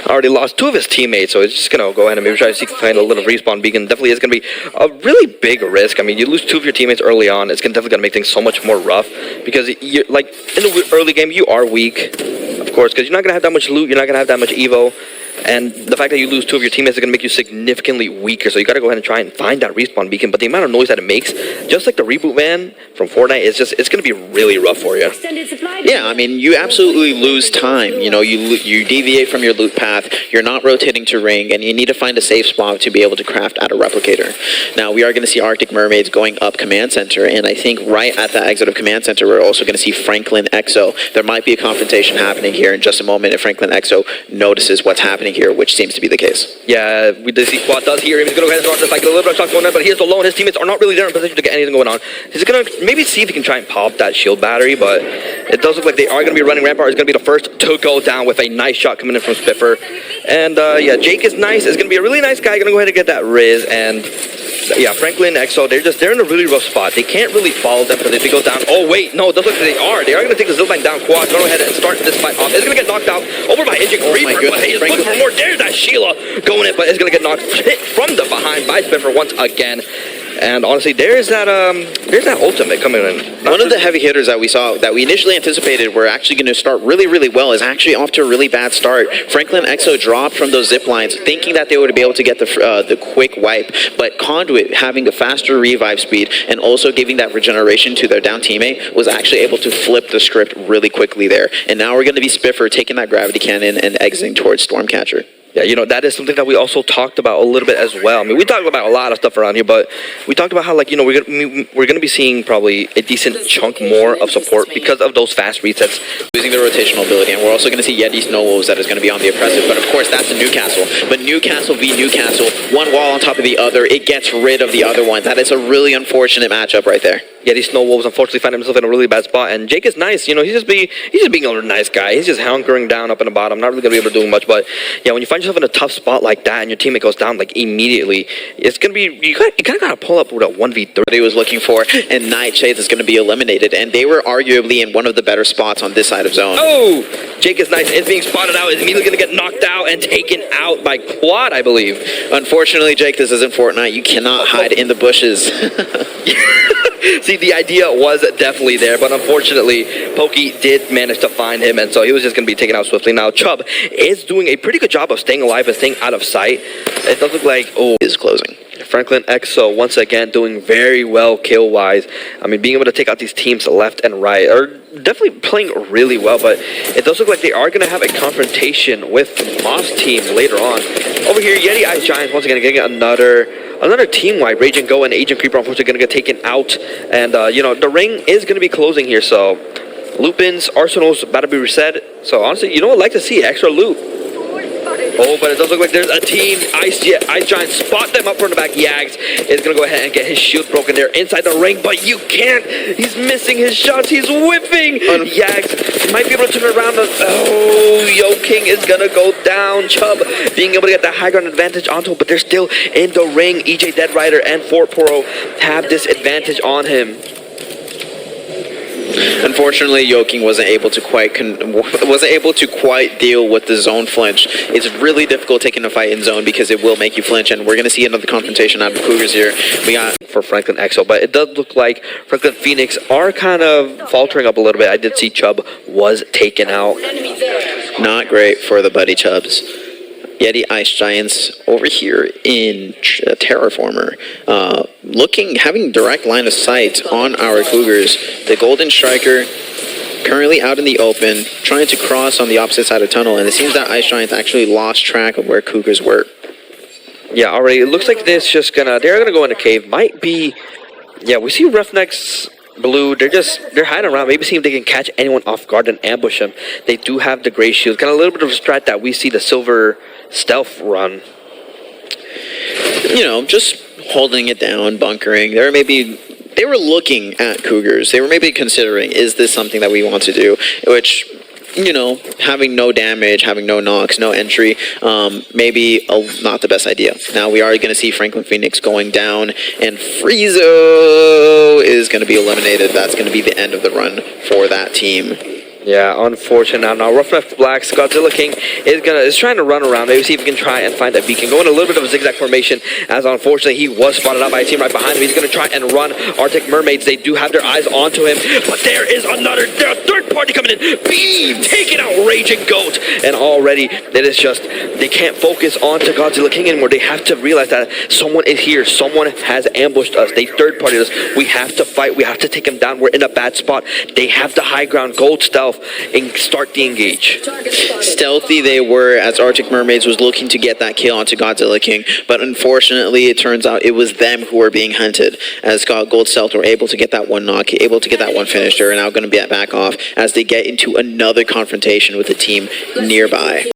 already lost 2 of his teammates, so it's just going to go ahead and maybe try to seek to find a little respawn beacon. Definitely is going to be a really big risk. I mean, you lose 2 of your teammates early on, it's definitely going to make things so much more rough, because you're, like, in the early game, you are weak, of course, because you're not going to have that much loot, you're not going to have that much evo. And the fact that you lose 2 of your teammates is going to make you significantly weaker. So you got to go ahead and try and find that respawn beacon. But the amount of noise that it makes, just like the reboot van from Fortnite, it's going to be really rough for you. Yeah, I mean, you absolutely lose time. You know, you deviate from your loot path. You're not rotating to ring, and you need to find a safe spot to be able to craft out a replicator. Now, we are going to see Arctic Mermaids going up Command Center, and I think right at the exit of Command Center, we're also going to see Franklin Exo. There might be a confrontation happening here in just a moment if Franklin Exo notices what's happening here, which seems to be the case. Yeah, we did see Quad does here. He's going to go ahead and start this, like, a little bit of shots going on, but he's alone. His teammates are not really there in position to get anything going on. He's going to maybe see if he can try and pop that shield battery, but it does look like they are going to be running. Rampart is going to be the first to go down with a nice shot coming in from Spiffer. And, yeah, Jake is nice. Is going to be a really nice guy. Going to go ahead and get that Riz. And, yeah, Franklin, Exo, they're in a really rough spot. They can't really follow them because if they go down, oh, wait, no, it does look like they are. They are going to take the zipline down. Quad, go ahead and start this fight off. It's going to get knocked out over by Agent Reaper, but hey, he's looking for more. There's that Sheila going in, but it's going to get knocked hit from the behind by Spiffer once again. And honestly, there's that ultimate coming in. One of the heavy hitters that we saw, that we initially anticipated were actually going to start really, really well, is actually off to a really bad start. Franklin Exo dropped from those zip lines, thinking that they would be able to get the quick wipe, but Conduit, having a faster revive speed and also giving that regeneration to their down teammate, was actually able to flip the script really quickly there. And now we're going to be Spiffer taking that gravity cannon and exiting towards Stormcatcher. Yeah, you know, that is something that we also talked about a little bit as well. I mean, we talked about a lot of stuff around here, but we talked about how, like, you know, we're gonna be seeing probably a decent chunk more of support because of those fast resets. Losing the rotational ability, and we're also going to see Yeti Snow Wolves that is going to be on the Oppressive, but of course that's a Newcastle. But Newcastle v Newcastle, one wall on top of the other, it gets rid of the other one. That is a really unfortunate matchup right there. Yeah, these Snow Wolves unfortunately find himself in a really bad spot, and Jake is nice. You know, he's just being a nice guy. He's just hunkering down up in the bottom, not really gonna be able to do much. But yeah, when you find yourself in a tough spot like that, and your teammate goes down like immediately, it's gonna be you kind of gotta pull up with a 1v3. He was looking for, and Nightshades is gonna be eliminated, and they were arguably in one of the better spots on this side of zone. Oh, Jake is nice. It's being spotted out. Is immediately gonna get knocked out and taken out by Quad, I believe. Unfortunately, Jake, this isn't Fortnite. You cannot hide in the bushes. See, the idea was definitely there, but unfortunately, Pokey did manage to find him, and so he was just going to be taken out swiftly. Now, Chubb is doing a pretty good job of staying alive and staying out of sight. It does look like, is closing. Franklin Exo, once again, doing very well kill-wise. I mean, being able to take out these teams left and right are definitely playing really well, but it does look like they are going to have a confrontation with Moss team later on. Over here, Yeti Ice Giants, once again, getting another team wipe. Raging Go and Agent Creeper unfortunately going to get taken out. And, you know, the ring is going to be closing here. So, Lupin's Arsenal's about to be reset. So, honestly, you know what? I'd like to see extra loot. Oh, but it does look like there's a team. Ice Giant spot them up from the back. Yags is going to go ahead and get his shield broken there inside the ring. But you can't. He's missing his shots. He's whipping. Yags might be able to turn around. Oh, Yo King is going to go down. Chubb being able to get the high ground advantage onto him. But they're still in the ring. EJ Dead Rider and Fort Poro have this advantage on him. Unfortunately, Yoking wasn't able to quite deal with the zone flinch. It's really difficult taking a fight in zone because it will make you flinch, and we're going to see another confrontation out of Cougars here. We got for Franklin Exo, but it does look like Franklin Phoenix are kind of faltering up a little bit. I did see Chubb was taken out. Not great for the Buddy Chubbs. Yeti Ice Giants over here in Terraformer, having direct line of sight on our Cougars. The Golden Striker currently out in the open, trying to cross on the opposite side of tunnel, and it seems that Ice Giants actually lost track of where Cougars were. Yeah, already. It looks like they're gonna go in a cave. Might be, yeah. We see Roughnecks Blue. They're hiding around. Maybe see if they can catch anyone off guard and ambush them. They do have the gray shield. Kind of a little bit of a strat that we see the silver stealth run. You know, just holding it down, bunkering. They were looking at Cougars. They were maybe considering, is this something that we want to do? Which, you know, having no damage, having no knocks, no entry, maybe not the best idea. Now we are going to see Franklin Phoenix going down, and Friezo is going to be eliminated. That's going to be the end of the run for that team. Yeah, unfortunate. Now, Rough Left Blacks, Godzilla King is trying to run around. Maybe see if he can try and find a beacon. Go in a little bit of a zigzag formation, as unfortunately he was spotted out by a team right behind him. He's going to try and run Arctic Mermaids. They do have their eyes onto him, but there is another third party coming in. Beam taking out Raging Goat, and already it is just they can't focus onto Godzilla King anymore. They have to realize that someone is here. Someone has ambushed us. They third partied us. We have to fight. We have to take him down. We're in a bad spot. They have the high ground. Gold Stealth and start the engage. Stealthy they were as Arctic Mermaids was looking to get that kill onto Godzilla King, but unfortunately it turns out it was them who were being hunted, as Gold Stealth were able to get that one knock, able to get that one finisher, and now going to be back off as they get into another confrontation with a team nearby.